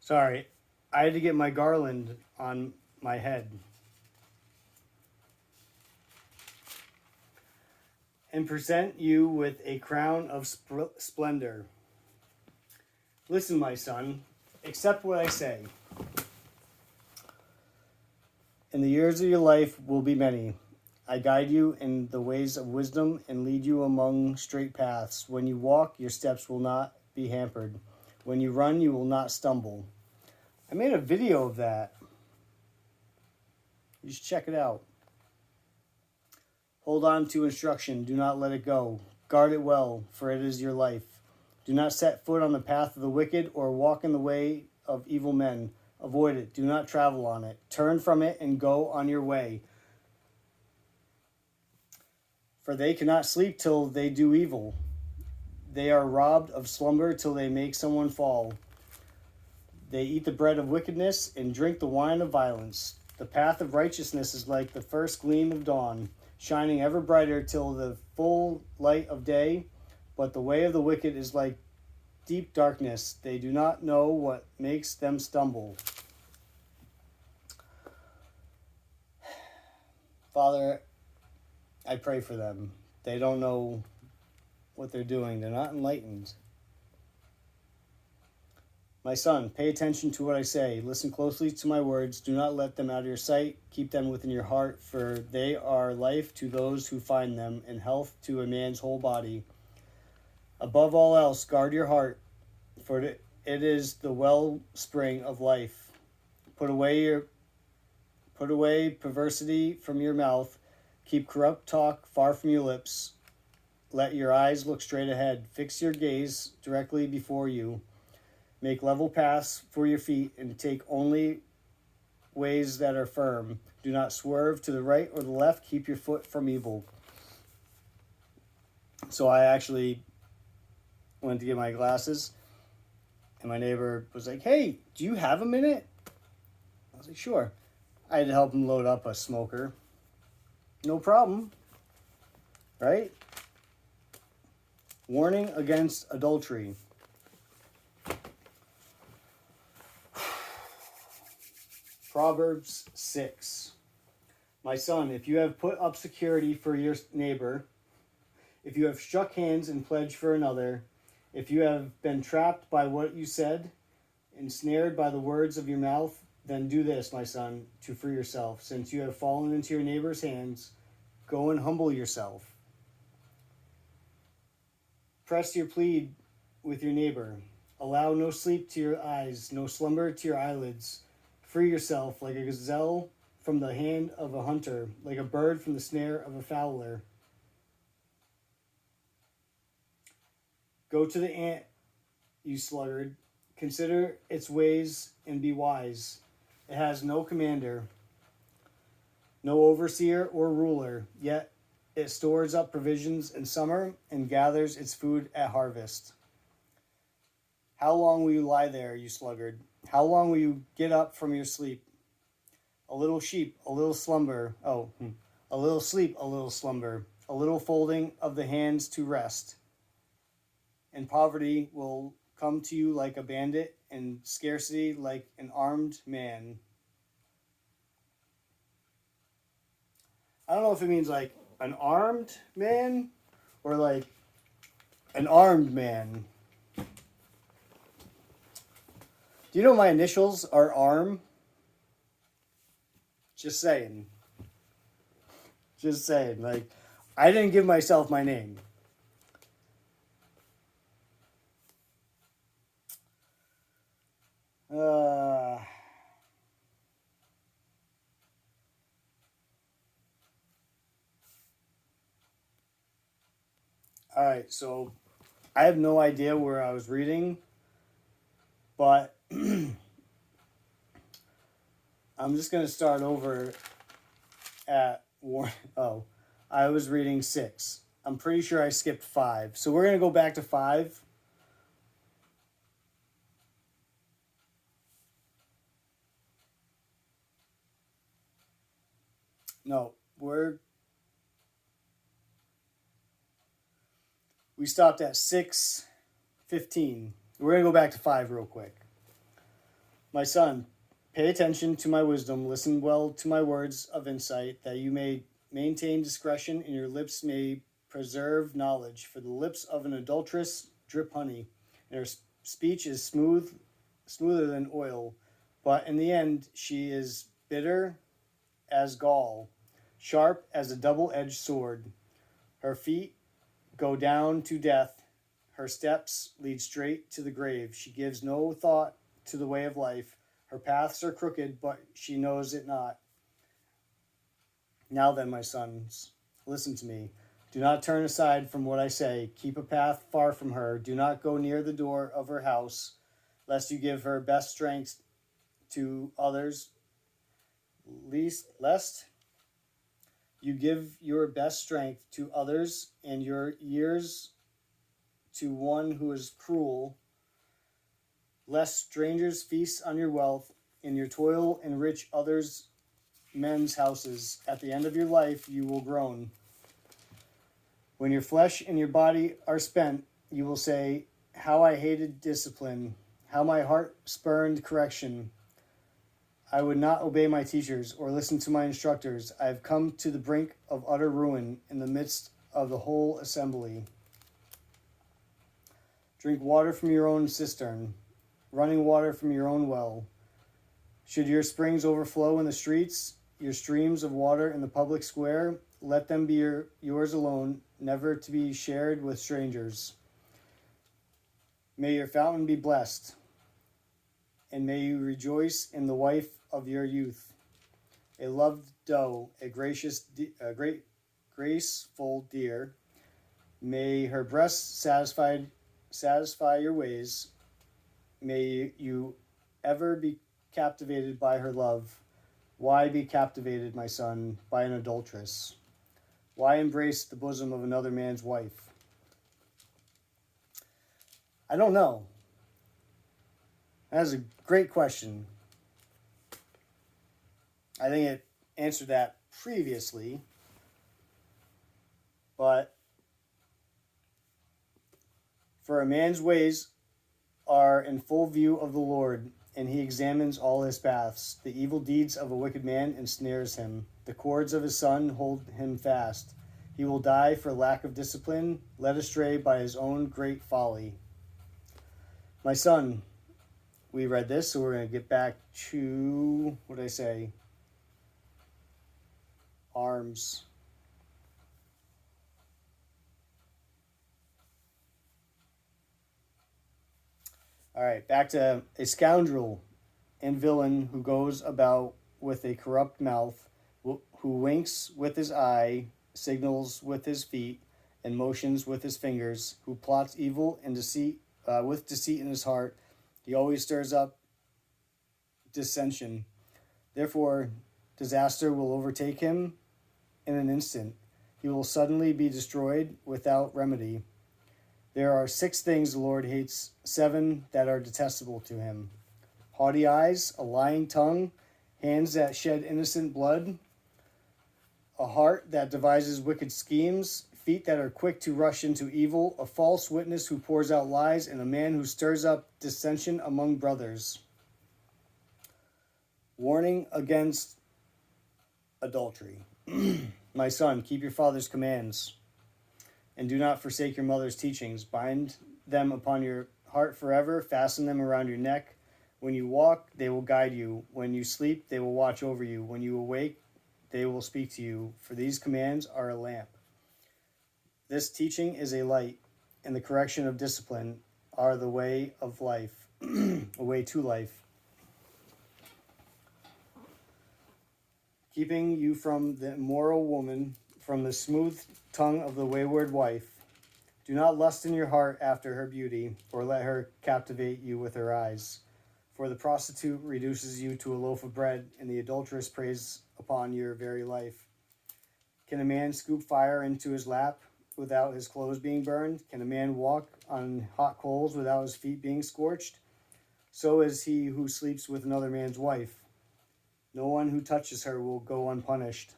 Sorry, I had to get my garland on my head. And present you with a crown of splendor. Listen, my son, accept what I say. And the years of your life will be many. I guide you in the ways of wisdom and lead you among straight paths. When you walk, your steps will not be hampered. When you run, you will not stumble. I made a video of that. You should check it out. Hold on to instruction. Do not let it go. Guard it well, for it is your life. Do not set foot on the path of the wicked or walk in the way of evil men. Avoid it. Do not travel on it. Turn from it and go on your way. For they cannot sleep till they do evil. They are robbed of slumber till they make someone fall. They eat the bread of wickedness and drink the wine of violence. The path of righteousness is like the first gleam of dawn, shining ever brighter till the full light of day. But the way of the wicked is like deep darkness. They do not know what makes them stumble. Father, I pray for them. They don't know what they're doing. They're not enlightened. My son, pay attention to what I say. Listen closely to my words. Do not let them out of your sight. Keep them within your heart, for they are life to those who find them and health to a man's whole body. Above all else, guard your heart, for it is the wellspring of life. Put away perversity from your mouth. Keep corrupt talk far from your lips. Let your eyes look straight ahead. Fix your gaze directly before you. Make level paths for your feet and take only ways that are firm. Do not swerve to the right or the left. Keep your foot from evil. So I actually went to get my glasses, and my neighbor was like, "Hey, do you have a minute?" I was like, "Sure." I had to help him load up a smoker. No problem, right? Warning against adultery. Proverbs 6. My son, if you have put up security for your neighbor, if you have struck hands and pledged for another, if you have been trapped by what you said, ensnared by the words of your mouth, then do this, my son, to free yourself. Since you have fallen into your neighbor's hands, go and humble yourself. Press your plead with your neighbor. Allow no sleep to your eyes, no slumber to your eyelids. Free yourself like a gazelle from the hand of a hunter, like a bird from the snare of a fowler. Go to the ant, you sluggard. Consider its ways and be wise. It has no commander, no overseer or ruler, yet it stores up provisions in summer and gathers its food at harvest. How long will you lie there, you sluggard? How long will you get up from your sleep? A little sheep, a little slumber. A little sleep, a little slumber. A little folding of the hands to rest. And poverty will come to you like a bandit, and scarcity like an armed man. I don't know if it means like an armed man or like an armed man. Do you know my initials are ARM? Just saying. Just saying. Like, I didn't give myself my name. All right, so I have no idea where I was reading, but I'm just going to start over at I was reading 6. I'm pretty sure I skipped 5. So we're going to go back to 5. No, we stopped at 6:15. We're going to go back to 5 real quick. My son, pay attention to my wisdom, listen well to my words of insight, that you may maintain discretion, and your lips may preserve knowledge. For the lips of an adulteress drip honey, and her speech is smoother than oil. But in the end, she is bitter as gall, sharp as a double-edged sword. Her feet go down to death. Her steps lead straight to the grave. She gives no thought to the way of life. Her paths are crooked, but she knows it not. Now then, my sons, listen to me. Do not turn aside from what I say. Keep a path far from her. Do not go near the door of her house, lest you give her best strength to others, lest you give your best strength to others and your years to one who is cruel, lest strangers feast on your wealth and your toil enrich others' men's houses. At the end of your life, you will groan. When your flesh and your body are spent, you will say, how I hated discipline, how my heart spurned correction. I would not obey my teachers or listen to my instructors. I have come to the brink of utter ruin in the midst of the whole assembly. Drink water from your own cistern, running water from your own well. Should your springs overflow in the streets, your streams of water in the public square, let them be yours alone, never to be shared with strangers. May your fountain be blessed, and may you rejoice in the wife of your youth, a loved doe, a graceful deer. May her breasts satisfy your ways. May you ever be captivated by her love. Why be captivated, my son, by an adulteress? Why embrace the bosom of another man's wife? I don't know. That is a great question. I think it answered that previously, but for a man's ways are in full view of the Lord, and he examines all his paths. The evil deeds of a wicked man ensnares him. The cords of his son hold him fast. He will die for lack of discipline, led astray by his own great folly. My son, we read this, so we're going to get back to, what did I say? Arms. All right, back to a scoundrel and villain who goes about with a corrupt mouth, who winks with his eye, signals with his feet, and motions with his fingers, who plots evil and deceit with deceit in his heart. He always stirs up dissension. Therefore, disaster will overtake him in an instant. He will suddenly be destroyed without remedy. There are 6 things the Lord hates, 7 that are detestable to him: haughty eyes, a lying tongue, hands that shed innocent blood, a heart that devises wicked schemes, feet that are quick to rush into evil, a false witness who pours out lies, and a man who stirs up dissension among brothers. Warning against adultery. My son, keep your father's commands, and do not forsake your mother's teachings. Bind them upon your heart forever. Fasten them around your neck. When you walk, they will guide you. When you sleep, they will watch over you. When you awake, they will speak to you. For these commands are a lamp. This teaching is a light, and the correction of discipline are the way of life, a way to life, keeping you from the immoral woman, from the smooth tongue of the wayward wife. Do not lust in your heart after her beauty, or let her captivate you with her eyes. For the prostitute reduces you to a loaf of bread, and the adulteress preys upon your very life. Can a man scoop fire into his lap without his clothes being burned? Can a man walk on hot coals without his feet being scorched? So is he who sleeps with another man's wife. No one who touches her will go unpunished.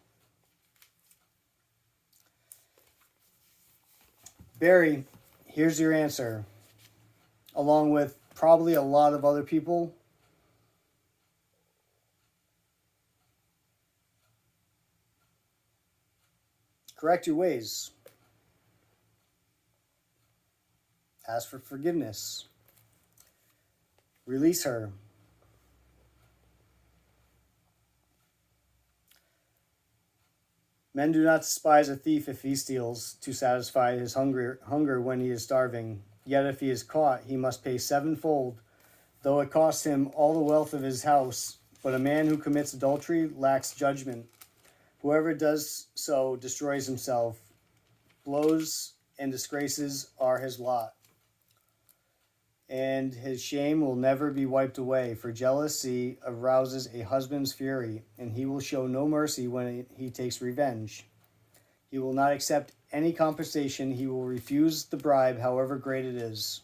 Barry, here's your answer, along with probably a lot of other people. Correct your ways. Ask for forgiveness. Release her. Men do not despise a thief if he steals to satisfy his hunger when he is starving. Yet if he is caught, he must pay sevenfold, though it costs him all the wealth of his house. But a man who commits adultery lacks judgment. Whoever does so destroys himself. Blows and disgraces are his lot, and his shame will never be wiped away. For jealousy arouses a husband's fury, and he will show no mercy when he takes revenge. He will not accept any compensation. He will refuse the bribe, however great it is.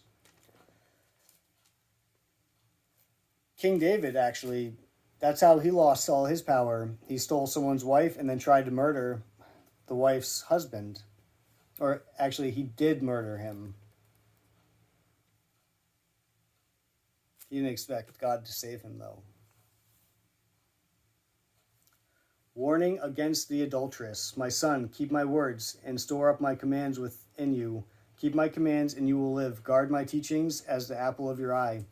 King David, actually, that's how he lost all his power. He stole someone's wife and then tried to murder the wife's husband. Or actually, he did murder him. He didn't expect God to save him, though. Warning against the adulteress. My son, keep my words and store up my commands within you. Keep my commands and you will live. Guard my teachings as the apple of your eye.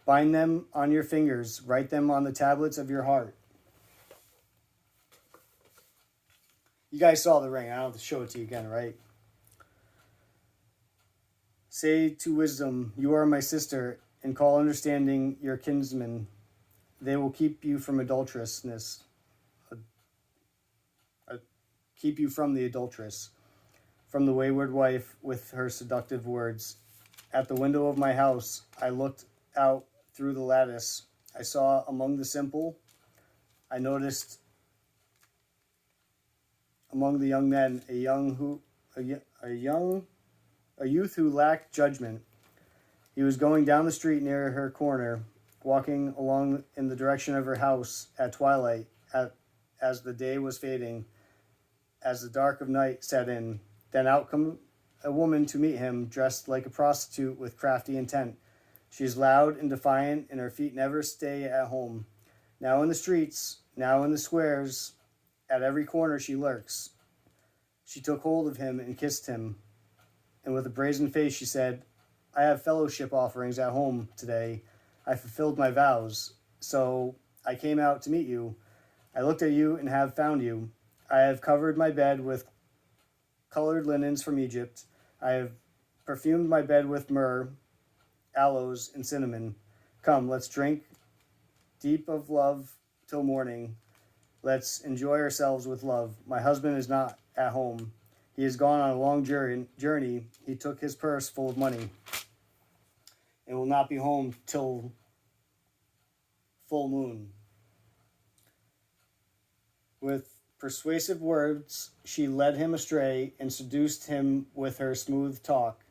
Bind them on your fingers. Write them on the tablets of your heart. You guys saw the ring. I don't have to show it to you again, right? Say to wisdom, you are my sister, and call understanding your kinsman. They will keep you from adulterousness. Keep you from the adulteress, from the wayward wife with her seductive words. At the window of my house, I looked out through the lattice. I saw among the simple. I noticed among the young men a youth who lacked judgment. He was going down the street near her corner, walking along in the direction of her house at twilight, as the day was fading, as the dark of night set in. Then out come a woman to meet him, dressed like a prostitute with crafty intent. She is loud and defiant, and her feet never stay at home. Now in the streets, now in the squares, at every corner she lurks. She took hold of him and kissed him, and with a brazen face she said, I have fellowship offerings at home today. I fulfilled my vows, so I came out to meet you. I looked at you and have found you. I have covered my bed with colored linens from Egypt. I have perfumed my bed with myrrh, aloes, and cinnamon. Come, let's drink deep of love till morning. Let's enjoy ourselves with love. My husband is not at home. He has gone on a long journey. He took his purse full of money and will not be home till full moon. With persuasive words, she led him astray and seduced him with her smooth talk.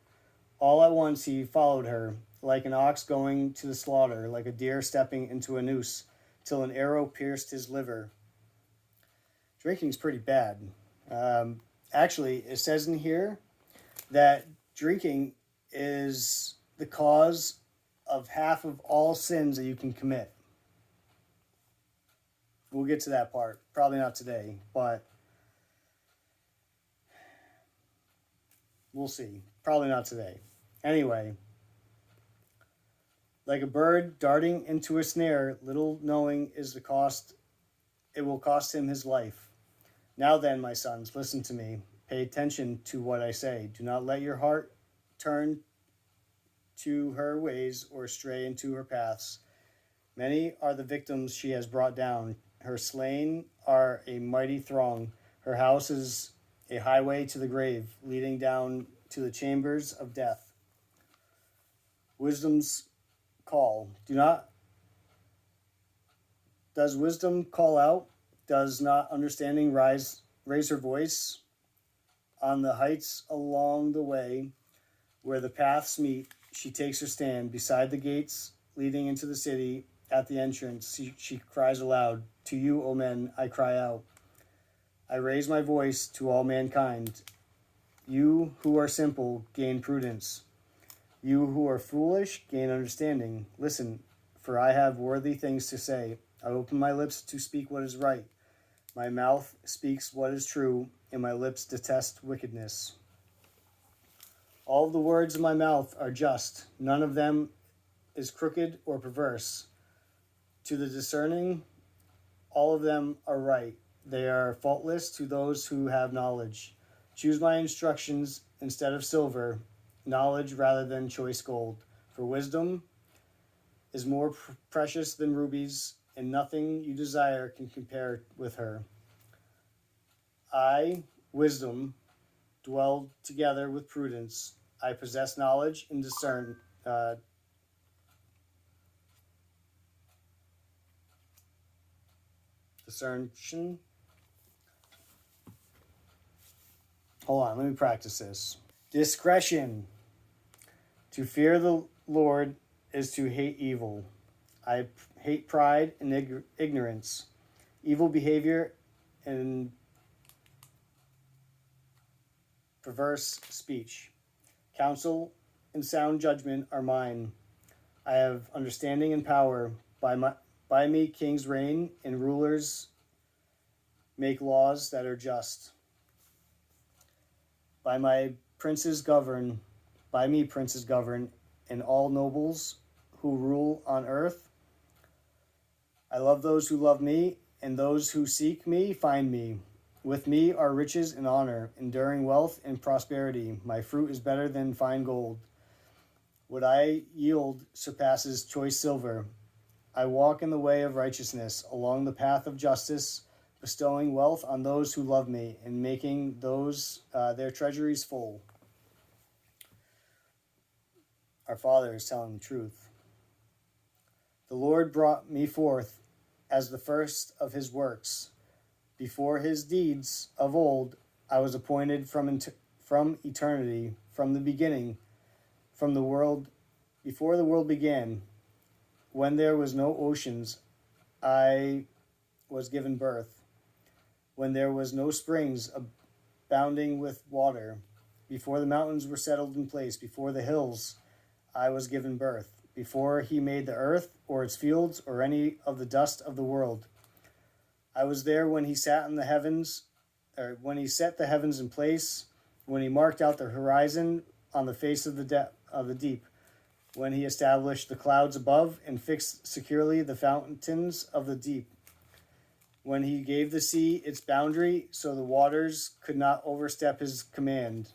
All at once he followed her, like an ox going to the slaughter, like a deer stepping into a noose, till an arrow pierced his liver. Drinking's pretty bad. Actually, it says in here that drinking is the cause of half of all sins that you can commit. We'll get to that part. Probably not today, but we'll see. Probably not today. Anyway, like a bird darting into a snare, little knowing is the cost. It will cost him his life. Now then, my sons, listen to me. Pay attention to what I say. Do not let your heart turn to her ways or stray into her paths. Many are the victims she has brought down. Her slain are a mighty throng. Her house is a highway to the grave, leading down to the chambers of death. Wisdom's call. Does wisdom call out? Does not understanding raise her voice? On the heights along the way, where the paths meet, she takes her stand. Beside the gates leading into the city, at the entrance, she cries aloud, to you, O men, I cry out. I raise my voice to all mankind. You who are simple, gain prudence. You who are foolish, gain understanding. Listen, for I have worthy things to say. I open my lips to speak what is right. My mouth speaks what is true. and my lips detest wickedness. All the words of my mouth are just, none of them is crooked or perverse. To the discerning, all of them are right. They are faultless to those who have knowledge. Choose my instructions instead of silver, knowledge rather than choice gold. For wisdom is more precious than rubies, and nothing you desire can compare with her. I, wisdom, dwell together with prudence. I possess knowledge and discerntion. Hold on, let me practice this. Discretion. To fear the Lord is to hate evil. I hate pride and ignorance, evil behavior and perverse speech. Counsel and sound judgment are mine. I have understanding and power. By me kings reign and rulers make laws that are just. By me princes govern, and all nobles who rule on earth. I love those who love me, and those who seek me find me. With me are riches and honor, enduring wealth and prosperity. My fruit is better than fine gold. What I yield surpasses choice silver. I walk in the way of righteousness, along the path of justice, bestowing wealth on those who love me, and making those their treasuries full. Our Father is telling the truth. The Lord brought me forth as the first of his works. Before his deeds of old, I was appointed from eternity, from the beginning, from the world, before the world began. When there was no oceans, I was given birth. When there was no springs abounding with water, before the mountains were settled in place, before the hills, I was given birth. Before he made the earth or its fields or any of the dust of the world, I was there when he sat in the heavens, or when he set the heavens in place, when he marked out the horizon on the face of the deep, when he established the clouds above and fixed securely the fountains of the deep, when he gave the sea its boundary so the waters could not overstep his command.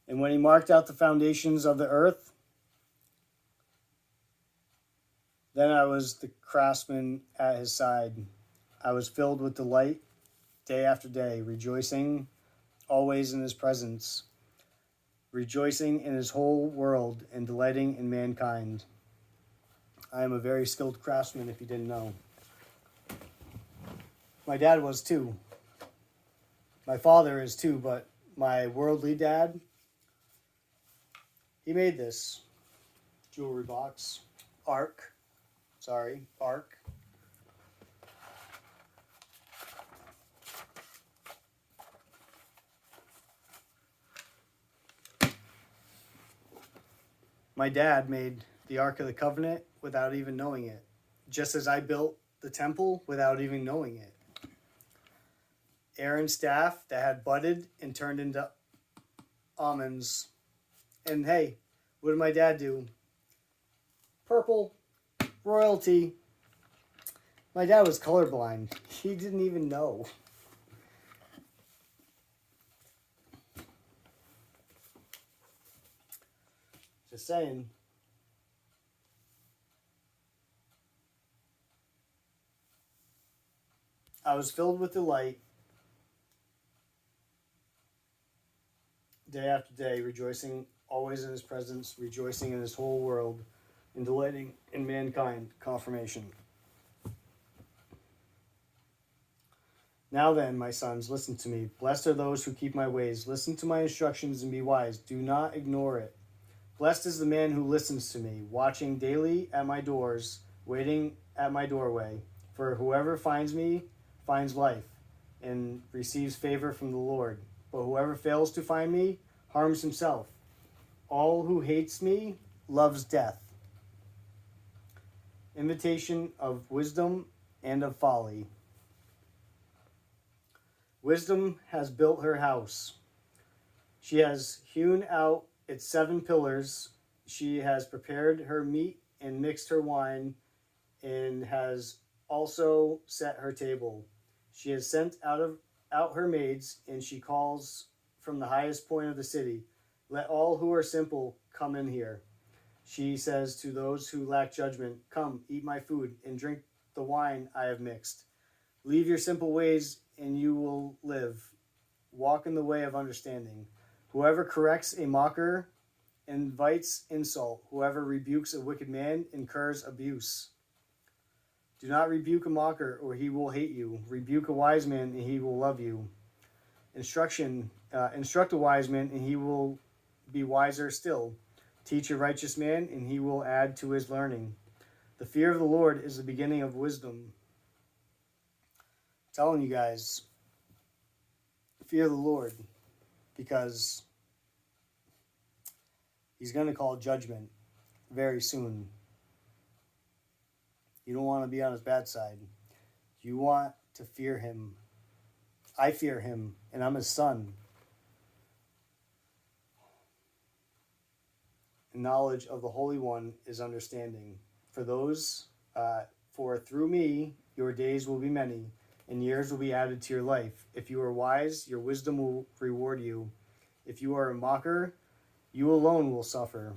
And when he marked out the foundations of the earth, then I was the craftsman at his side. I was filled with delight day after day, rejoicing always in his presence, rejoicing in his whole world and delighting in mankind. I am a very skilled craftsman, if you didn't know. My dad was too. My father is too, but my worldly dad, he made this jewelry box. Ark. My dad made the Ark of the Covenant without even knowing it, just as I built the temple without even knowing it. Aaron's staff that had budded and turned into almonds. And hey, what did my dad do? Purple. Royalty. My dad was colorblind. He didn't even know. Just saying. I was filled with delight day after day, rejoicing always in his presence, rejoicing in his whole world, and delighting in mankind. Confirmation. Now then, my sons, listen to me. Blessed are those who keep my ways. Listen to my instructions and be wise. Do not ignore it. Blessed is the man who listens to me, watching daily at my doors, waiting at my doorway. For whoever finds me finds life and receives favor from the Lord. But whoever fails to find me harms himself. All who hates me loves death. Invitation of wisdom and of folly. Wisdom has built her house. She has hewn out its 7 pillars. She has prepared her meat and mixed her wine, and has also set her table. She has sent out her maids, and she calls from the highest point of the city, "Let all who are simple come in here." She says to those who lack judgment, "Come, eat my food, and drink the wine I have mixed. Leave your simple ways, and you will live. Walk in the way of understanding. Whoever corrects a mocker invites insult. Whoever rebukes a wicked man incurs abuse. Do not rebuke a mocker, or he will hate you. Rebuke a wise man, and he will love you. Instruct a wise man, and he will be wiser still. Teach a righteous man, and he will add to his learning. The fear of the Lord is the beginning of wisdom. I'm telling you guys, fear the Lord, because he's going to call judgment very soon. You don't want to be on his bad side. You want to fear him. I fear him, and I'm his son. Knowledge of the Holy One is understanding. For through me your days will be many, and years will be added to your life. If you are wise, your wisdom will reward you. If you are a mocker, you alone will suffer.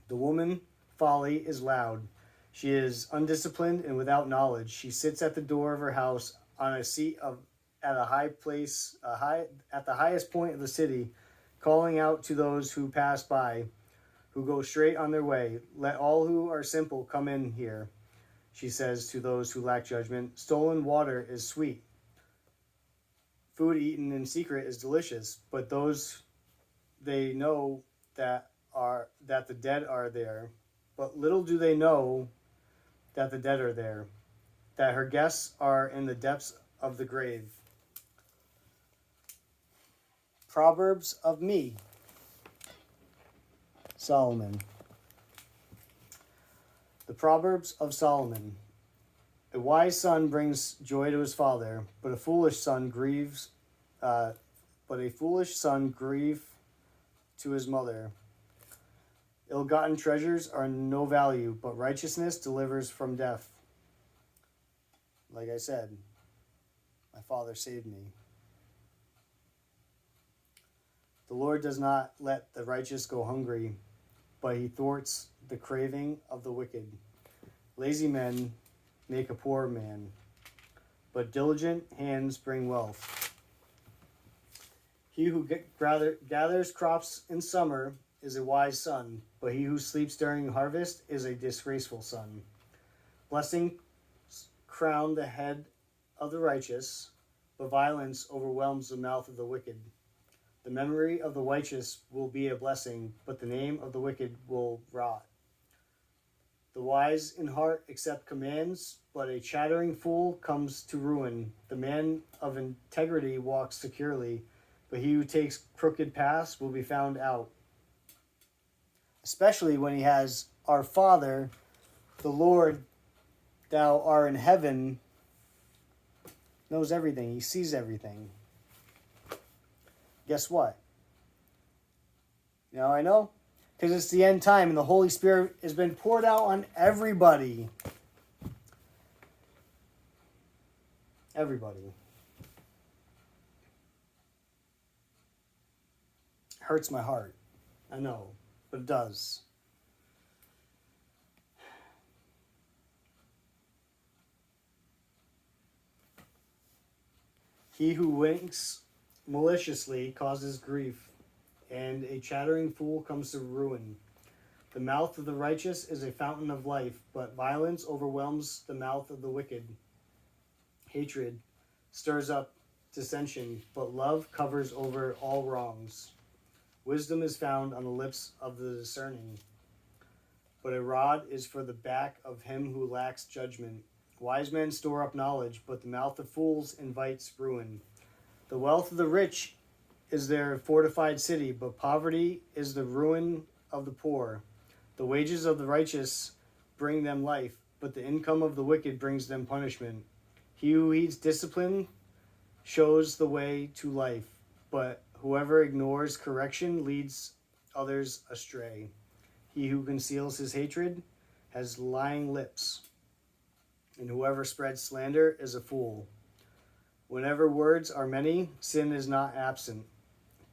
The woman folly is loud. She is undisciplined and without knowledge. She sits at the door of her house on a seat at a high place, at the highest point of the city, calling out to those who pass by, who go straight on their way. Let all who are simple come in here, she says to those who lack judgment. Stolen water is sweet. Food eaten in secret is delicious, but those they know that the dead are there. But little do they know that the dead are there, that her guests are in the depths of the grave. Proverbs of me, Solomon. The Proverbs of Solomon. A wise son brings joy to his father, but a foolish son grieves to his mother. Ill-gotten treasures are no value, but righteousness delivers from death. Like I said, my father saved me. The Lord does not let the righteous go hungry, but he thwarts the craving of the wicked. Lazy men make a poor man, but diligent hands bring wealth. He who gathers crops in summer is a wise son, but he who sleeps during harvest is a disgraceful son. Blessing crown the head of the righteous, but violence overwhelms the mouth of the wicked. The memory of the righteous will be a blessing, but the name of the wicked will rot. The wise in heart accept commands, but a chattering fool comes to ruin. The man of integrity walks securely, but he who takes crooked paths will be found out. Especially when he has, "Our Father, the Lord, thou art in heaven," knows everything. He sees everything. Guess what? Now I know, because it's the end time and the Holy Spirit has been poured out on everybody. Everybody. Hurts my heart. I know, but it does. He who winks maliciously causes grief, and a chattering fool comes to ruin. The mouth of the righteous is a fountain of life, but violence overwhelms the mouth of the wicked. Hatred stirs up dissension, but love covers over all wrongs. Wisdom is found on the lips of the discerning, but a rod is for the back of him who lacks judgment. Wise men store up knowledge, but the mouth of fools invites ruin. The wealth of the rich is their fortified city, but poverty is the ruin of the poor. The wages of the righteous bring them life, but the income of the wicked brings them punishment. He who heeds discipline shows the way to life, but whoever ignores correction leads others astray. He who conceals his hatred has lying lips, and whoever spreads slander is a fool. Whenever words are many, sin is not absent,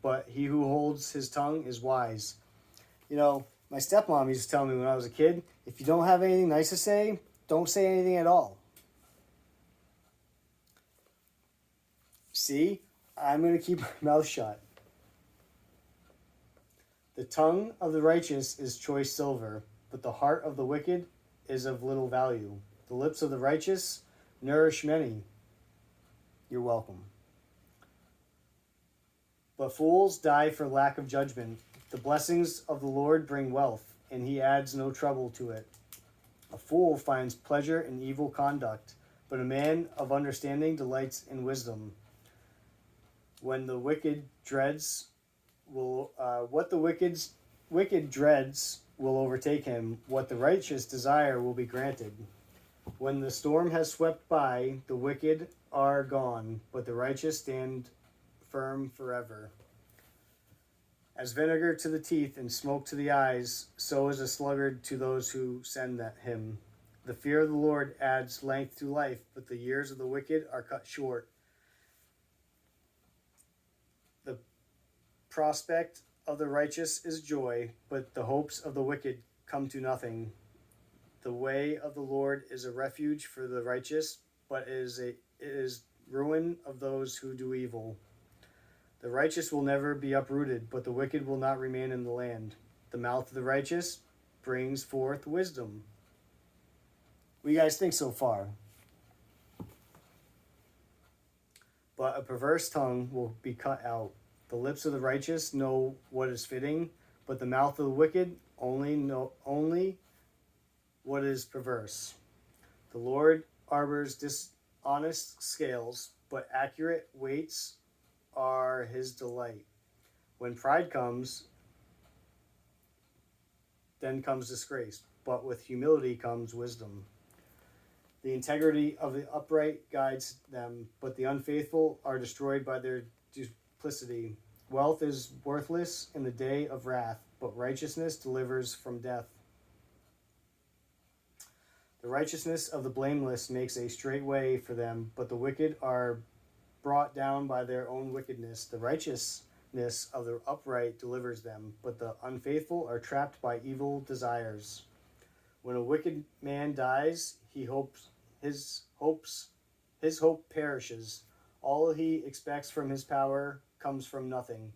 but he who holds his tongue is wise. You know, my stepmom used to tell me when I was a kid, if you don't have anything nice to say, don't say anything at all. See, I'm going to keep my mouth shut. The tongue of the righteous is choice silver, but the heart of the wicked is of little value. The lips of the righteous nourish many. You're welcome. But fools die for lack of judgment. The blessings of the Lord bring wealth, and he adds no trouble to it. A fool finds pleasure in evil conduct, but a man of understanding delights in wisdom. When the wicked dreads what the wicked dreads will overtake him. What the righteous desire will be granted. When the storm has swept by, the wicked are gone, but the righteous stand firm forever. As vinegar to the teeth and smoke to the eyes, so is a sluggard to those who send him. The fear of the Lord adds length to life, but the years of the wicked are cut short. The prospect of the righteous is joy, but the hopes of the wicked come to nothing. The way of the Lord is a refuge for the righteous, but it is ruin of those who do evil. The righteous will never be uprooted, but the wicked will not remain in the land. The mouth of the righteous brings forth wisdom. What do you guys think so far? But a perverse tongue will be cut out. The lips of the righteous know what is fitting, but the mouth of the wicked only what is perverse. The Lord arbors dishonest scales, but accurate weights are his delight. When pride comes, then comes disgrace, but with humility comes wisdom. The integrity of the upright guides them, but the unfaithful are destroyed by their duplicity. Wealth is worthless in the day of wrath, but righteousness delivers from death. The righteousness of the blameless makes a straight way for them, but the wicked are brought down by their own wickedness. The righteousness of the upright delivers them, but the unfaithful are trapped by evil desires. When a wicked man dies, his hope perishes. All he expects from his power comes from nothing.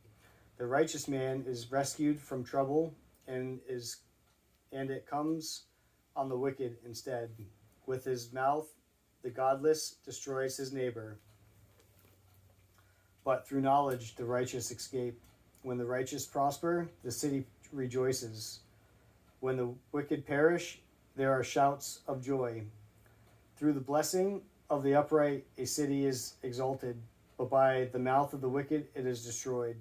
The righteous man is rescued from trouble, and it comes on the wicked instead. With his mouth, the godless destroys his neighbor. But through knowledge, the righteous escape. When the righteous prosper, the city rejoices. When the wicked perish, there are shouts of joy. Through the blessing of the upright, a city is exalted, but by the mouth of the wicked, it is destroyed.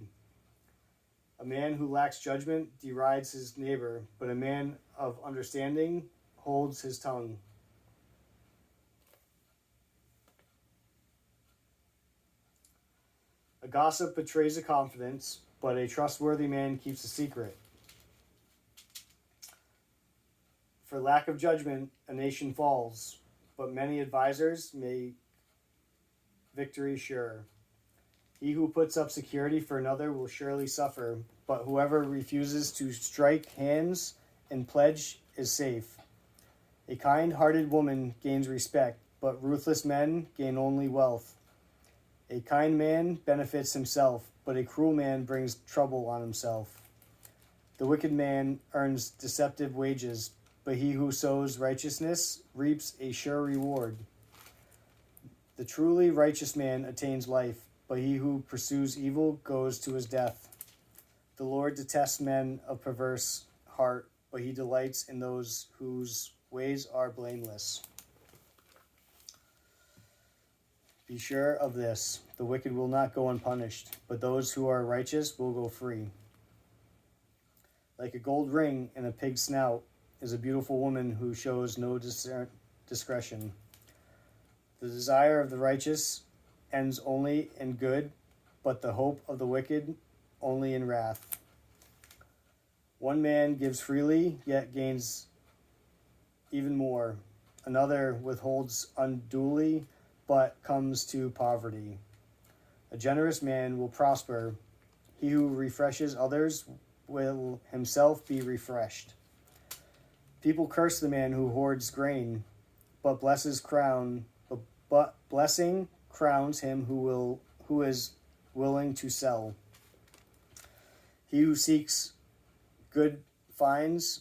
A man who lacks judgment derides his neighbor, but a man of understanding holds his tongue. A gossip betrays a confidence, but a trustworthy man keeps a secret. For lack of judgment, a nation falls, but many advisors make victory sure. He who puts up security for another will surely suffer, but whoever refuses to strike hands and pledge is safe. A kind-hearted woman gains respect, but ruthless men gain only wealth. A kind man benefits himself, but a cruel man brings trouble on himself. The wicked man earns deceptive wages, but he who sows righteousness reaps a sure reward. The truly righteous man attains life, but he who pursues evil goes to his death. The Lord detests men of perverse heart, but he delights in those whose ways are blameless. Be sure of this, the wicked will not go unpunished, but those who are righteous will go free. Like a gold ring in a pig's snout is a beautiful woman who shows no discretion. The desire of the righteous ends only in good, but the hope of the wicked only in wrath. One man gives freely, yet gains even more. Another withholds unduly, but comes to poverty. A generous man will prosper. He who refreshes others will himself be refreshed. People curse the man who hoards grain, but blessing crowns him who is willing to sell. He who seeks good finds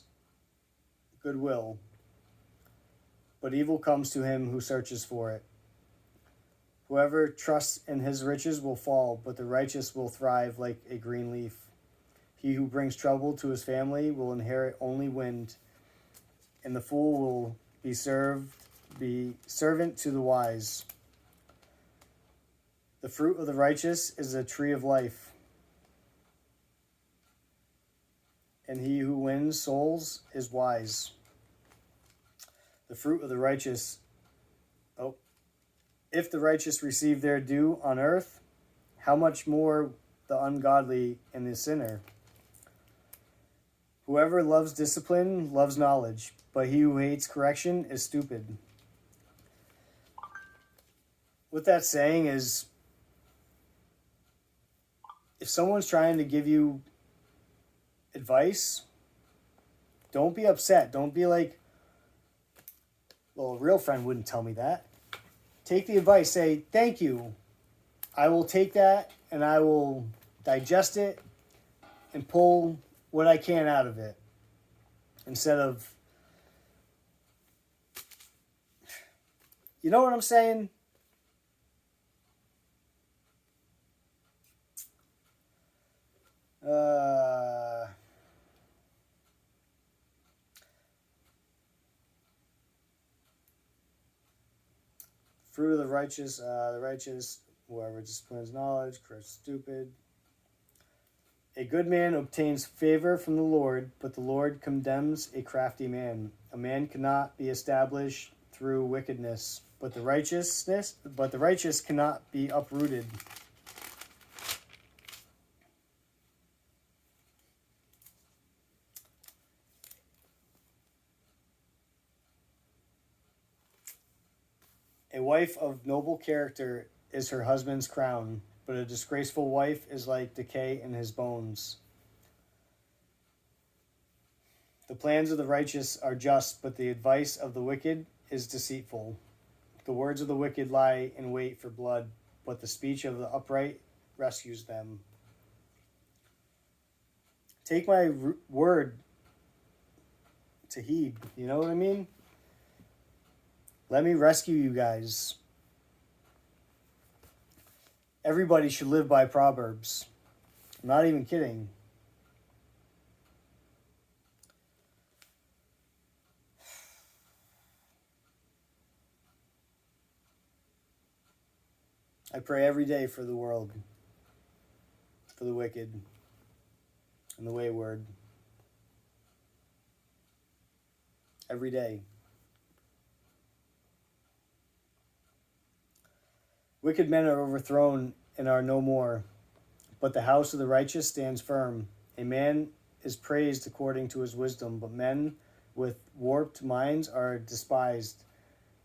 goodwill, but evil comes to him who searches for it. Whoever trusts in his riches will fall, but the righteous will thrive like a green leaf. He who brings trouble to his family will inherit only wind, and the fool will be servant to the wise. The fruit of the righteous is a tree of life, and he who wins souls is wise. The fruit of the righteous, if the righteous receive their due on earth, how much more the ungodly and the sinner? Whoever loves discipline loves knowledge, but he who hates correction is stupid. What that's saying is, if someone's trying to give you advice, don't be upset. Don't be like, well, a real friend wouldn't tell me that. Take the advice. Say, thank you. I will take that and I will digest it and pull what I can out of it. Instead of, you know what I'm saying? Fruit of the righteous, whoever disciplines knowledge, corrects stupid. A good man obtains favor from the Lord, but the Lord condemns a crafty man. A man cannot be established through wickedness, but the righteous cannot be uprooted. A wife of noble character is her husband's crown, but a disgraceful wife is like decay in his bones. The plans of the righteous are just, but the advice of the wicked is deceitful. The words of the wicked lie in wait for blood, but the speech of the upright rescues them. Take my word to heed. You know what I mean? Let me rescue you guys. Everybody should live by Proverbs. I'm not even kidding. I pray every day for the world, for the wicked and the wayward. Every day. Wicked men are overthrown and are no more, but the house of the righteous stands firm. A man is praised according to his wisdom, but men with warped minds are despised.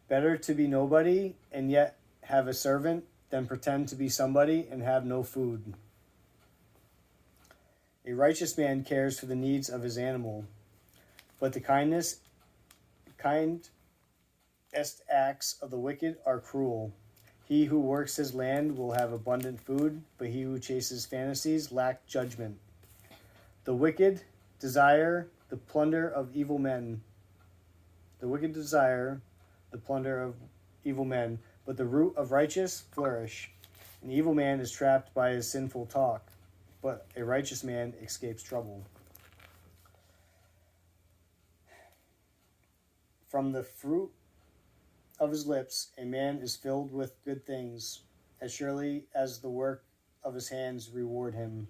Better to be nobody and yet have a servant than pretend to be somebody and have no food. A righteous man cares for the needs of his animal, but the kindest acts of the wicked are cruel. He who works his land will have abundant food, but he who chases fantasies lacks judgment. The wicked desire the plunder of evil men. The wicked desire the plunder of evil men, but the root of righteous flourish. An evil man is trapped by his sinful talk, but a righteous man escapes trouble. From the fruit of his lips, a man is filled with good things, as surely as the work of his hands reward him.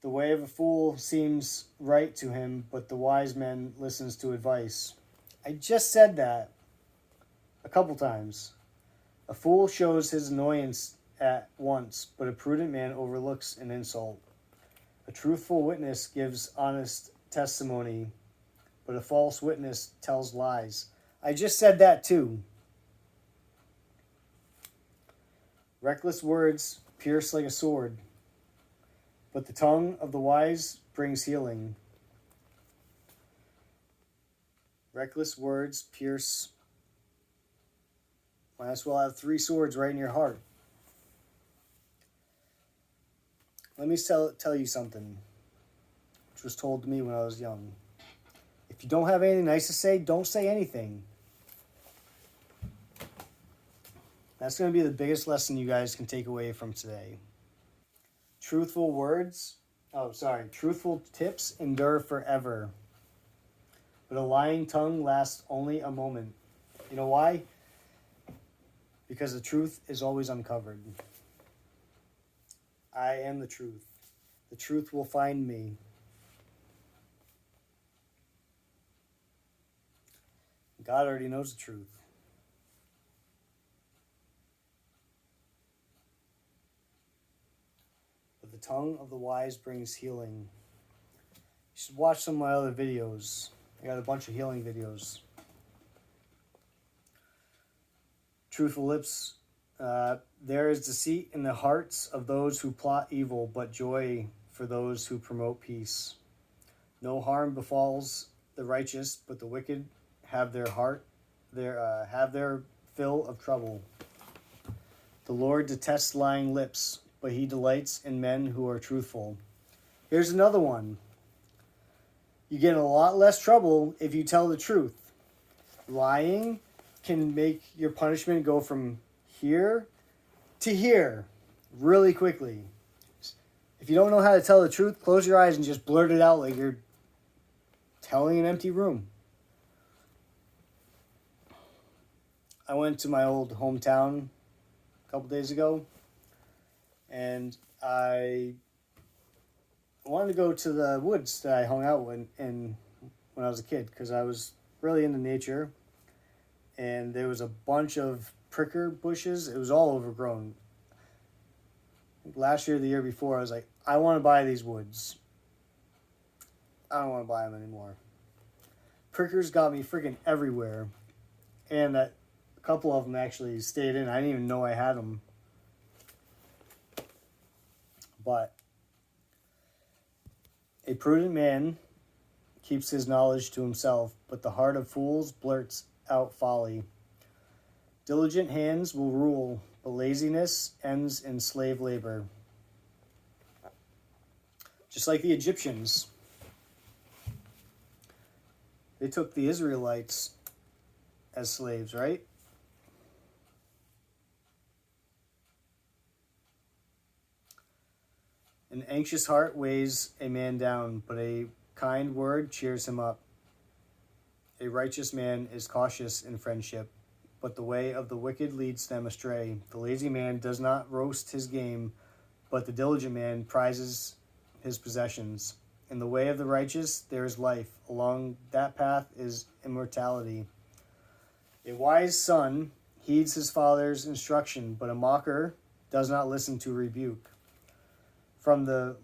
The way of a fool seems right to him, but the wise man listens to advice. I just said that a couple times. A fool shows his annoyance at once, but a prudent man overlooks an insult. A truthful witness gives honest testimony, but a false witness tells lies. I just said that too. Reckless words pierce like a sword, but the tongue of the wise brings healing. Reckless words pierce. Might as well have 3 swords right in your heart. Let me tell you something, which was told to me when I was young. If you don't have anything nice to say, don't say anything. That's going to be the biggest lesson you guys can take away from today. Truthful tips endure forever, but a lying tongue lasts only a moment. You know why? Because the truth is always uncovered. I am the truth. The truth will find me. God already knows the truth. But the tongue of the wise brings healing. You should watch some of my other videos. I got a bunch of healing videos. Truthful lips. There is deceit in the hearts of those who plot evil, but joy for those who promote peace. No harm befalls the righteous, but the wicked have their fill of trouble. The Lord detests lying lips, but he delights in men who are truthful. Here's another one. You get in a lot less trouble if you tell the truth. Lying can make your punishment go from here to here really quickly. If you don't know how to tell the truth, close your eyes and just blurt it out like you're telling an empty room. I went to my old hometown a couple days ago, and I wanted to go to the woods that I hung out in when I was a kid, because I was really into nature, and there was a bunch of pricker bushes. It was all overgrown. Last year, the year before, I was like, I want to buy these woods. I don't want to buy them anymore. Prickers got me freaking everywhere, and a couple of them actually stayed in. I didn't even know I had them. But a prudent man keeps his knowledge to himself, but the heart of fools blurts out folly. Diligent hands will rule, but laziness ends in slave labor. Just like the Egyptians. They took the Israelites as slaves, right? An anxious heart weighs a man down, but a kind word cheers him up. A righteous man is cautious in friendship, but the way of the wicked leads them astray. The lazy man does not roast his game, but the diligent man prizes his possessions. In the way of the righteous there is life. Along that path is immortality. A wise son heeds his father's instruction, but a mocker does not listen to rebuke. From the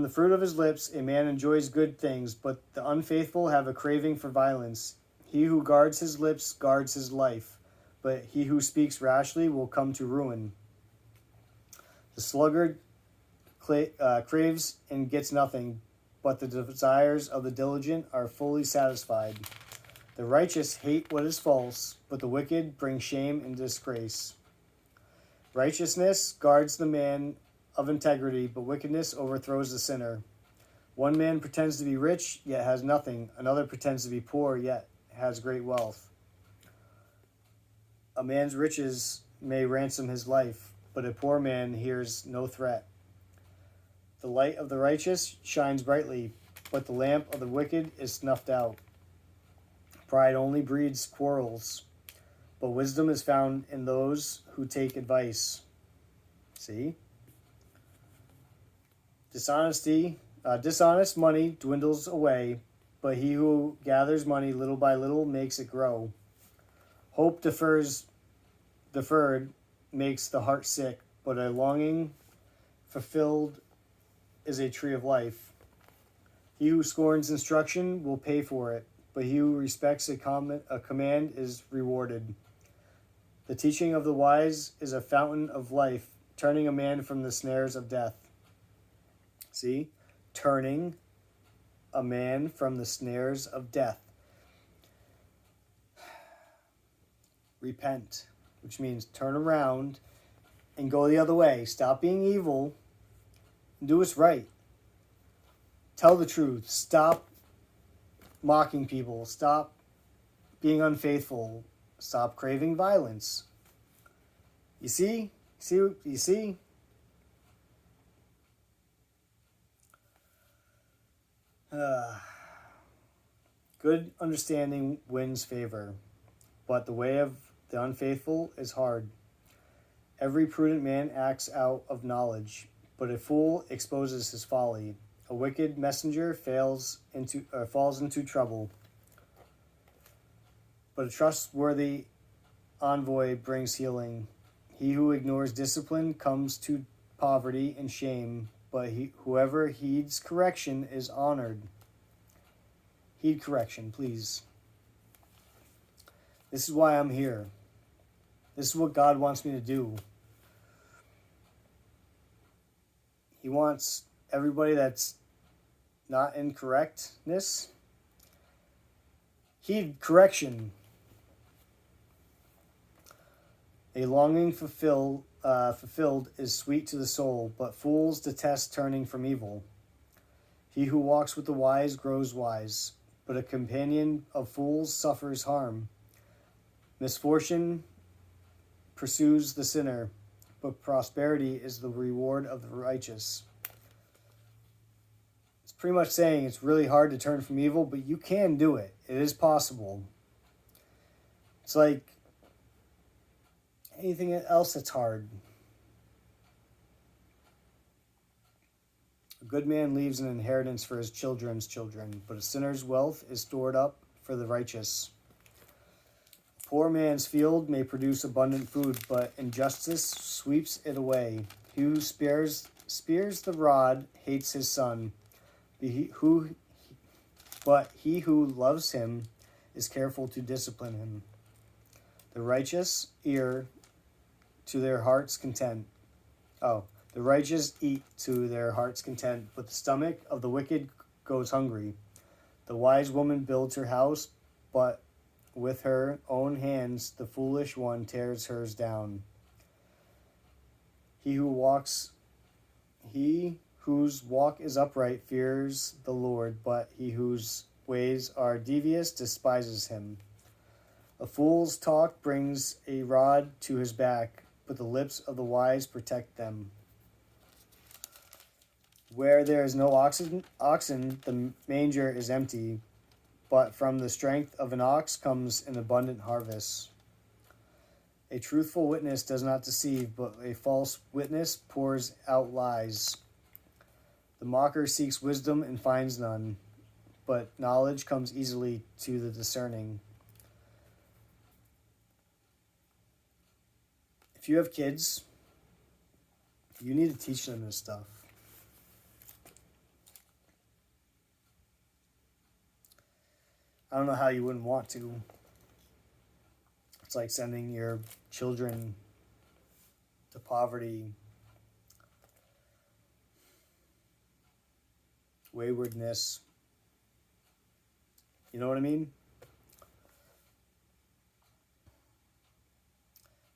fruit of his lips a man enjoys good things, but the unfaithful have a craving for violence. He who guards his lips guards his life, but he who speaks rashly will come to ruin. The sluggard craves and gets nothing, but the desires of the diligent are fully satisfied. The righteous hate what is false, but the wicked bring shame and disgrace. Righteousness guards the man of integrity, but wickedness overthrows the sinner. One man pretends to be rich, yet has nothing. Another pretends to be poor, yet has great wealth. A man's riches may ransom his life, but a poor man hears no threat. The light of the righteous shines brightly, but the lamp of the wicked is snuffed out. Pride only breeds quarrels, but wisdom is found in those who take advice. See? Dishonest money dwindles away, but he who gathers money little by little makes it grow. Hope deferred makes the heart sick, but a longing fulfilled is a tree of life. He who scorns instruction will pay for it, but he who respects a command is rewarded. The teaching of the wise is a fountain of life, turning a man from the snares of death. See? Turning a man from the snares of death. Repent, which means turn around and go the other way. Stop being evil and do what's right. Tell the truth. Stop mocking people. Stop being unfaithful. Stop craving violence. You see? You see? Good understanding wins favor, but the way of the unfaithful is hard. Every prudent man acts out of knowledge, but a fool exposes his folly. A wicked messenger falls into trouble, but a trustworthy envoy brings healing. He who ignores discipline comes to poverty and shame, but whoever heeds correction is honored. Heed correction, please. This is why I'm here. This is what God wants me to do. He wants everybody that's not in correctness. Heed correction. A longing fulfilled is sweet to the soul, but fools detest turning from evil. He who walks with the wise grows wise, but a companion of fools suffers harm. Misfortune pursues the sinner, but prosperity is the reward of the righteous. It's pretty much saying it's really hard to turn from evil, but you can do it. It is possible. It's like anything else that's hard. A good man leaves an inheritance for his children's children, but a sinner's wealth is stored up for the righteous. A poor man's field may produce abundant food, but injustice sweeps it away. He who spears the rod hates his son, but he who loves him is careful to discipline him. The righteous ear to their heart's content. The righteous eat to their heart's content, but the stomach of the wicked goes hungry. The wise woman builds her house, but with her own hands the foolish one tears hers down. He whose walk is upright fears the Lord, but he whose ways are devious despises him. A fool's talk brings a rod to his back, but the lips of the wise protect them. Where there is no oxen, the manger is empty, but from the strength of an ox comes an abundant harvest. A truthful witness does not deceive, but a false witness pours out lies. The mocker seeks wisdom and finds none, but knowledge comes easily to the discerning. If you have kids, you need to teach them this stuff. I don't know how you wouldn't want to. It's like sending your children to poverty, waywardness. You know what I mean?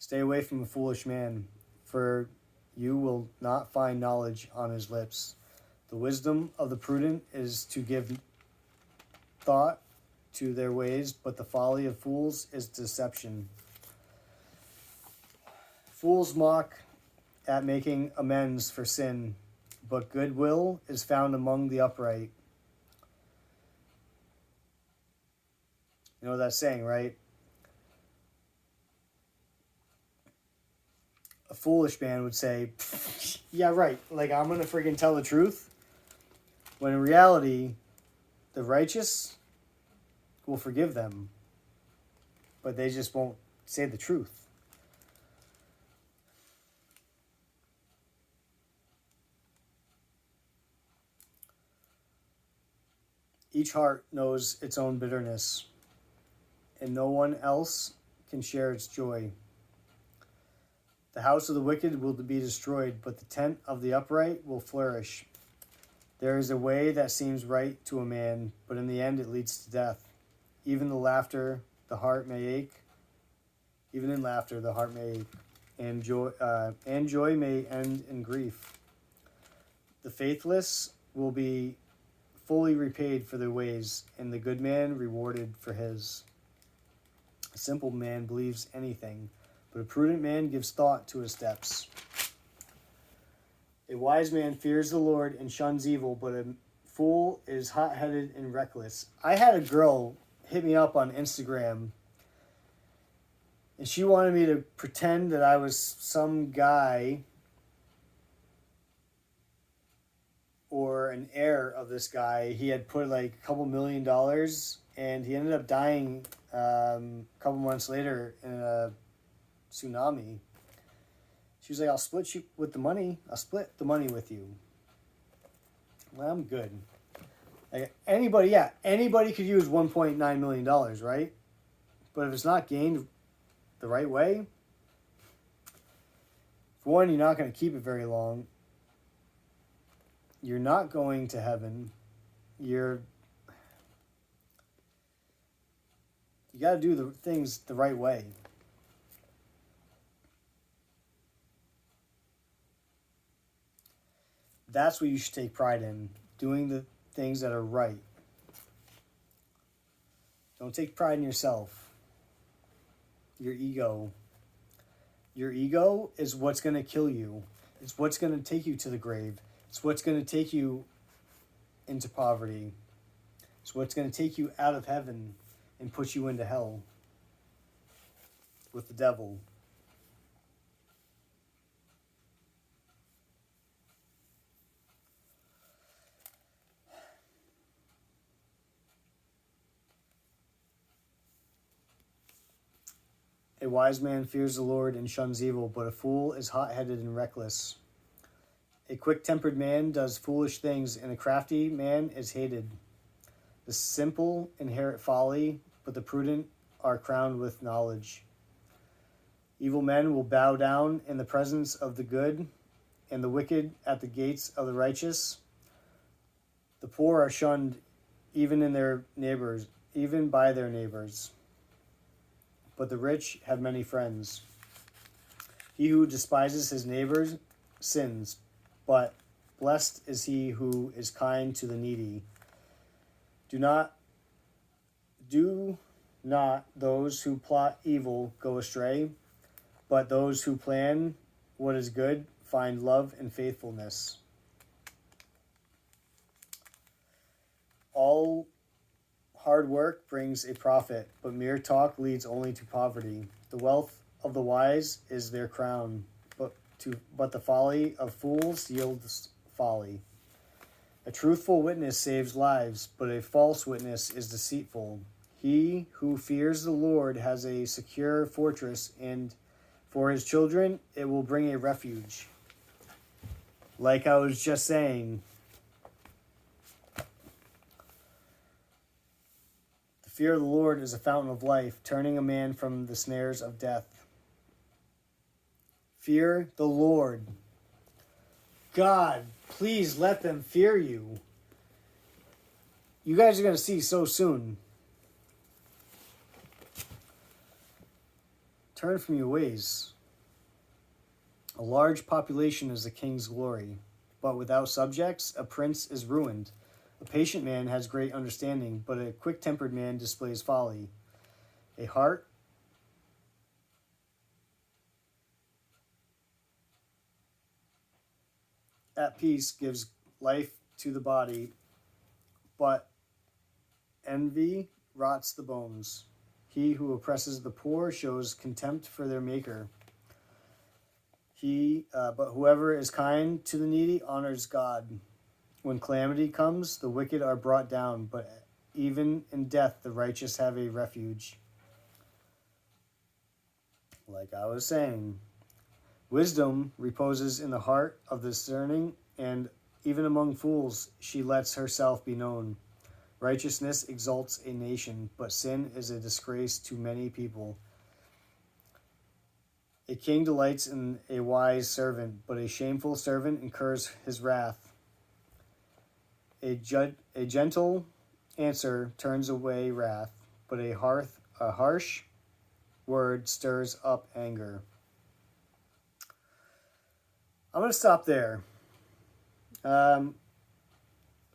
Stay away from a foolish man, for you will not find knowledge on his lips. The wisdom of the prudent is to give thought to their ways, but the folly of fools is deception. Fools mock at making amends for sin, but goodwill is found among the upright. You know that saying, right? A foolish man would say, yeah, right, like I'm going to freaking tell the truth. When in reality, the righteous will forgive them, but they just won't say the truth. Each heart knows its own bitterness, and no one else can share its joy. The house of the wicked will be destroyed, but the tent of the upright will flourish. There is a way that seems right to a man, but in the end it leads to death. Even the laughter, the heart may ache. Even in laughter, the heart may ache, and joy may end in grief. The faithless will be fully repaid for their ways, and the good man rewarded for his. A simple man believes anything, but a prudent man gives thought to his steps. A wise man fears the Lord and shuns evil, but a fool is hot-headed and reckless. I had a girl hit me up on Instagram, and she wanted me to pretend that I was some guy or an heir of this guy. He had put like a couple $1 million, and he ended up dying a couple months later in a tsunami. She was like, I'll split you with the money. I'll split the money with you. Well, I'm good. Like anybody could use $1.9 million, right? But if it's not gained the right way, for one, you're not going to keep it very long. You're not going to heaven. You got to do the things the right way. That's what you should take pride in, doing the things that are right. Don't take pride in yourself. Your ego. Your ego is what's going to kill you. It's what's going to take you to the grave. It's what's going to take you into poverty. It's what's going to take you out of heaven and put you into hell with the devil. A wise man fears the Lord and shuns evil, but a fool is hot-headed and reckless. A quick-tempered man does foolish things, and a crafty man is hated. The simple inherit folly, but the prudent are crowned with knowledge. Evil men will bow down in the presence of the good, and the wicked at the gates of the righteous. The poor are shunned even by their neighbors. But the rich have many friends. He who despises his neighbor sins, but blessed is he who is kind to the needy. Do not those who plot evil go astray, but those who plan what is good find love and faithfulness. All hard work brings a profit, but mere talk leads only to poverty. The wealth of the wise is their crown, but the folly of fools yields folly. A truthful witness saves lives, but a false witness is deceitful. He who fears the Lord has a secure fortress, and for his children it will bring a refuge. Like I was just saying, the fear of the Lord is a fountain of life, turning a man from the snares of death. Fear the Lord. God, please let them fear you. You guys are going to see so soon. Turn from your ways. A large population is a king's glory, but without subjects, a prince is ruined. A patient man has great understanding, but a quick-tempered man displays folly. A heart at peace gives life to the body, but envy rots the bones. He who oppresses the poor shows contempt for their maker. But whoever is kind to the needy honors God. When calamity comes, the wicked are brought down, but even in death, the righteous have a refuge. Like I was saying, wisdom reposes in the heart of the discerning, and even among fools she lets herself be known. Righteousness exalts a nation, but sin is a disgrace to many people. A king delights in a wise servant, but a shameful servant incurs his wrath. A gentle answer turns away wrath, but a harsh word stirs up anger. I'm going to stop there.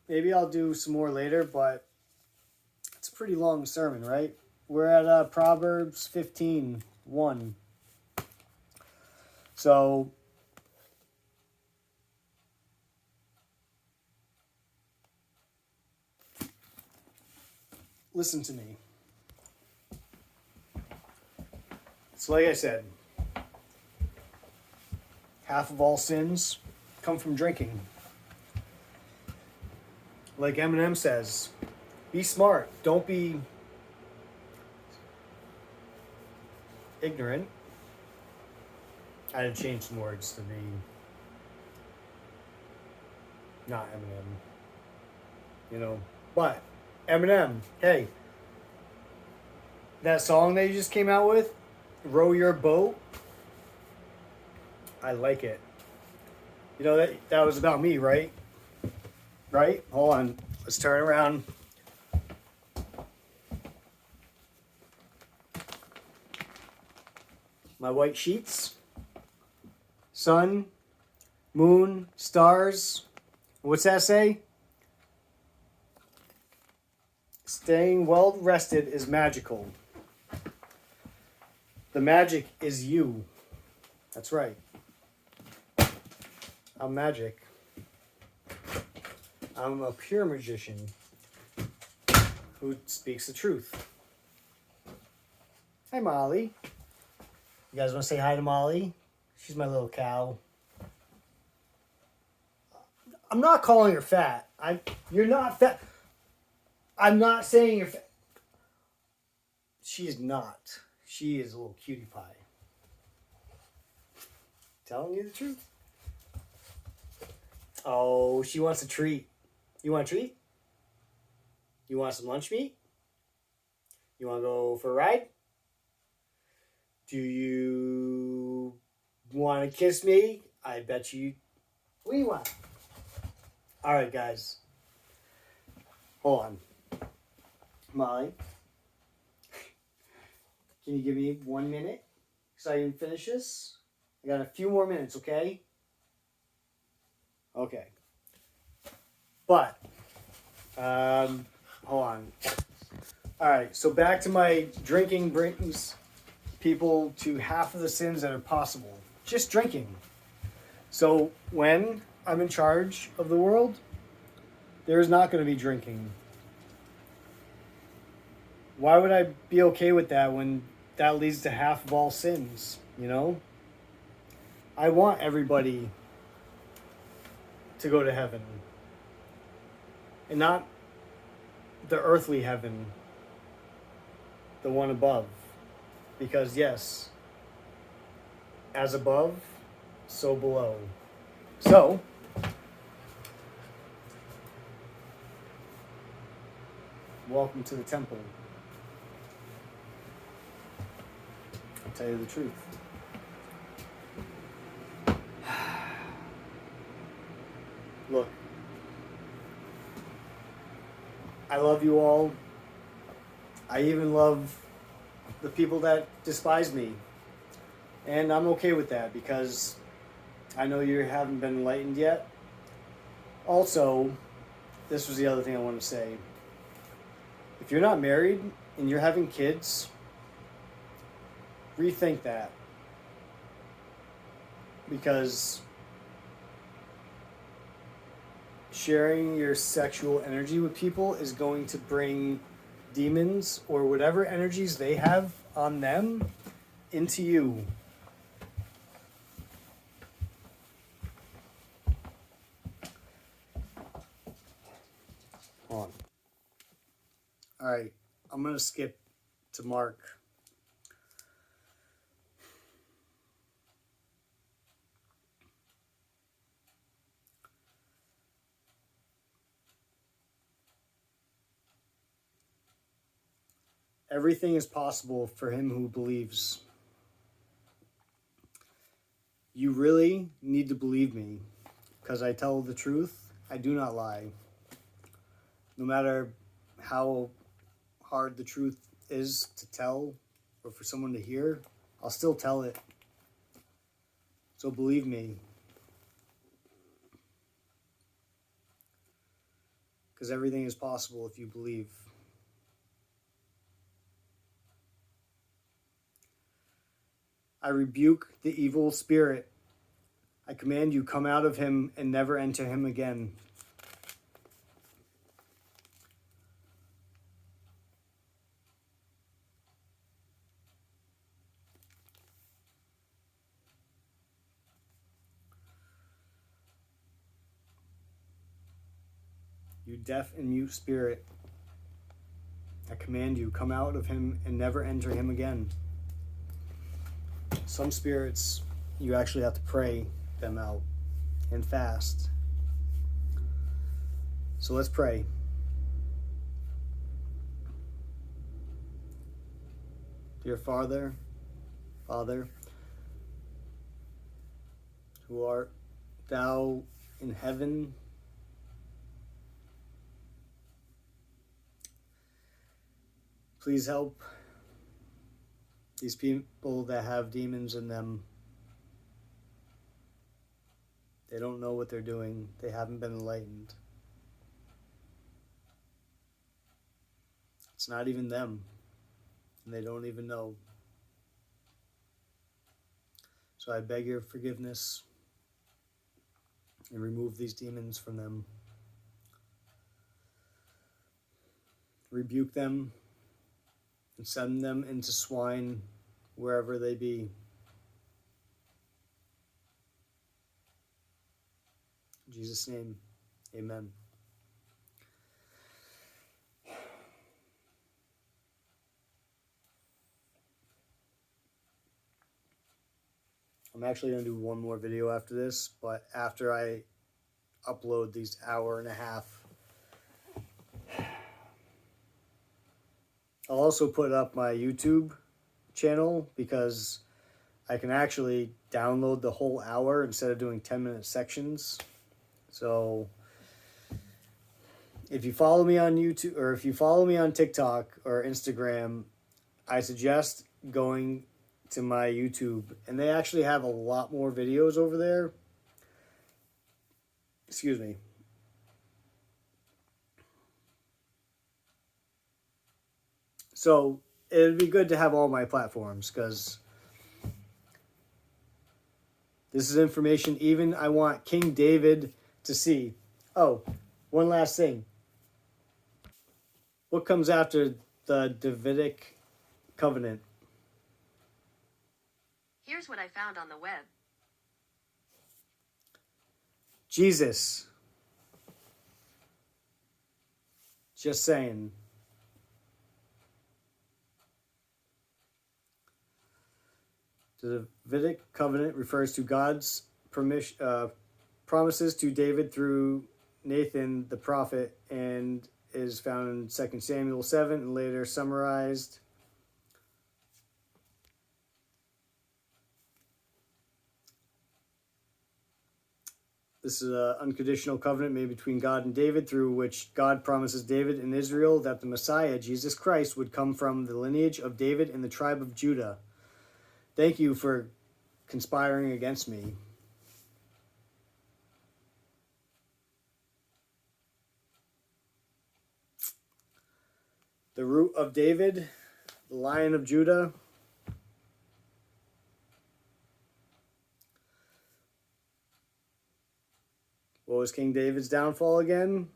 Maybe I'll do some more later, but it's a pretty long sermon, right? We're at Proverbs 15:1. So, listen to me. So, like I said, half of all sins come from drinking. Like Eminem says, be smart. Don't be ignorant. I had to change some words to be not Eminem. But Eminem, hey, that song that you just came out with, Row Your Boat, I like it. That was about me, right? Right? Hold on. Let's turn around. My white sheets. Sun, moon, stars. What's that say? Staying well rested is magical. The magic is you. That's right. I'm magic. I'm a pure magician who speaks the truth. Hi, Molly. You guys want to say hi to Molly? She's my little cow. I'm not calling her fat. You're not fat. I'm not saying you're fat. She is not. She is a little cutie pie. Telling you the truth. Oh, she wants a treat. You want a treat? You want some lunch meat? You want to go for a ride? Do you want to kiss me? I bet you. What do you want? All right, guys. Hold on. Molly, can you give me 1 minute so I can finish this? I got a few more minutes, okay? Okay. But, hold on. All right, so back to my drinking brings people to half of the sins that are possible. Just drinking. So when I'm in charge of the world, there's not going to be drinking. Why would I be okay with that when that leads to half of all sins, I want everybody to go to heaven. And not the earthly heaven, the one above. Because yes, as above, so below. So, welcome to the temple. I'll tell you the truth. Look, I love you all. I even love the people that despise me. And I'm okay with that because I know you haven't been enlightened yet. Also, this was the other thing I wanted to say. If you're not married and you're having kids, rethink that. Because sharing your sexual energy with people is going to bring demons or whatever energies they have on them into you. Hold on. All right, I'm going to skip to Mark. Everything is possible for him who believes. You really need to believe me, because I tell the truth. I do not lie. No matter how hard the truth is to tell or for someone to hear, I'll still tell it. So believe me. Because everything is possible if you believe. I rebuke the evil spirit. I command you, come out of him and never enter him again. You deaf and mute spirit, I command you, come out of him and never enter him again. Some spirits, you actually have to pray them out and fast. So let's pray. Dear Father, who art thou in heaven, please help these people that have demons in them. They don't know what they're doing. They haven't been enlightened. It's not even them, and they don't even know. So I beg your forgiveness and remove these demons from them. Rebuke them and send them into swine wherever they be. In Jesus' name, amen. I'm actually going to do one more video after this, but after I upload these hour and a half. I'll also put up my YouTube channel because I can actually download the whole hour instead of doing 10-minute sections. So if you follow me on YouTube or if you follow me on TikTok or Instagram, I suggest going to my YouTube, and they actually have a lot more videos over there. Excuse me. So it'd be good to have all my platforms because this is information even I want King David to see. Oh, one last thing. What comes after the Davidic covenant? Here's what I found on the web. Jesus. Just saying. The Davidic covenant refers to God's promises to David through Nathan the prophet and is found in 2 Samuel 7 and later summarized. This is an unconditional covenant made between God and David through which God promises David and Israel that the Messiah, Jesus Christ, would come from the lineage of David and the tribe of Judah. Thank you for conspiring against me. The root of David, the Lion of Judah. What was King David's downfall again?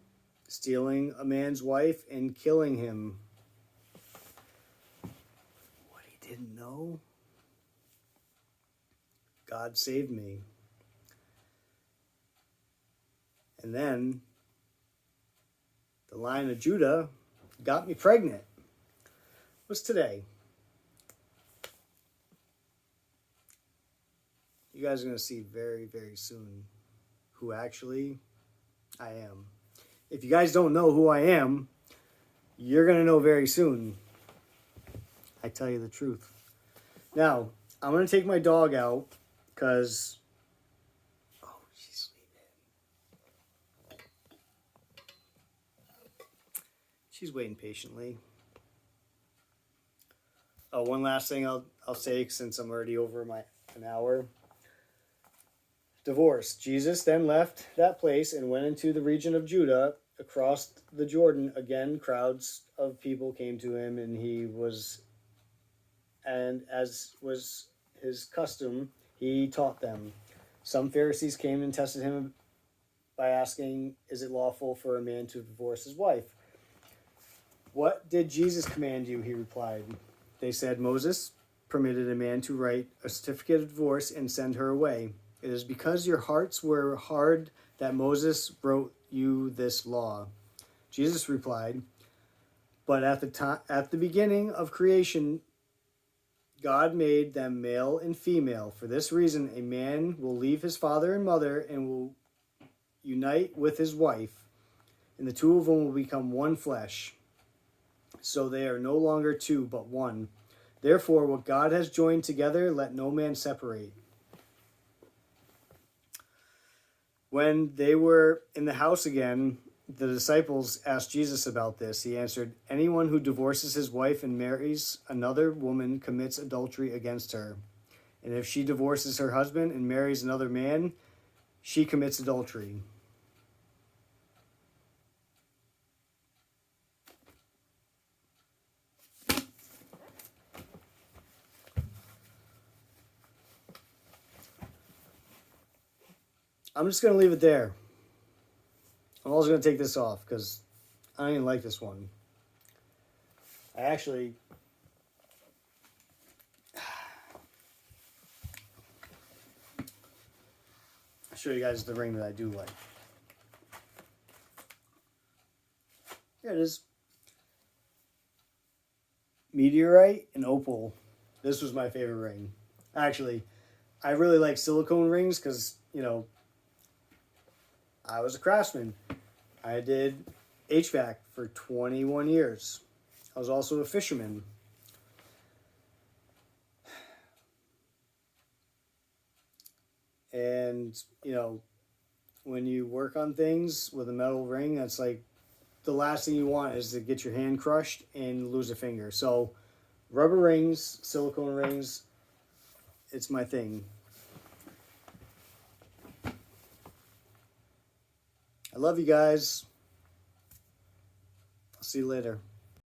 Stealing a man's wife and killing him. didn't know. God saved me. And then the Lion of Judah got me pregnant. What's today? You guys are going to see very, very soon who actually I am. If you guys don't know who I am, you're going to know very soon. I tell you the truth. Now, I'm going to take my dog out because... Oh, she's sleeping. She's waiting patiently. Oh, one last thing I'll say since I'm already over an hour. Divorce. Jesus then left that place and went into the region of Judah. Across the Jordan, again, crowds of people came to him, and as was his custom, he taught them. Some Pharisees came and tested him by asking, "Is it lawful for a man to divorce his wife?" "What did Jesus command you?" he replied. They said, "Moses permitted a man to write a certificate of divorce and send her away. It is because your hearts were hard that Moses wrote you this law." Jesus replied, "But at the beginning of creation, God made them male and female. For this reason, a man will leave his father and mother and will unite with his wife, and the two of them will become one flesh. So they are no longer two, but one. Therefore, what God has joined together, let no man separate." When they were in the house again, the disciples asked Jesus about this. He answered, "Anyone who divorces his wife and marries another woman commits adultery against her. And if she divorces her husband and marries another man, she commits adultery." I'm just going to leave it there. I'm also going to take this off because I didn't like this one. I'll show you guys the ring that I do like. Here it is. Meteorite and opal. This was my favorite ring. Actually, I really like silicone rings because, I was a craftsman. I did HVAC for 21 years. I was also a fisherman. And, when you work on things with a metal ring, that's like the last thing you want is to get your hand crushed and lose a finger. So rubber rings, silicone rings, it's my thing. I love you guys. I'll see you later.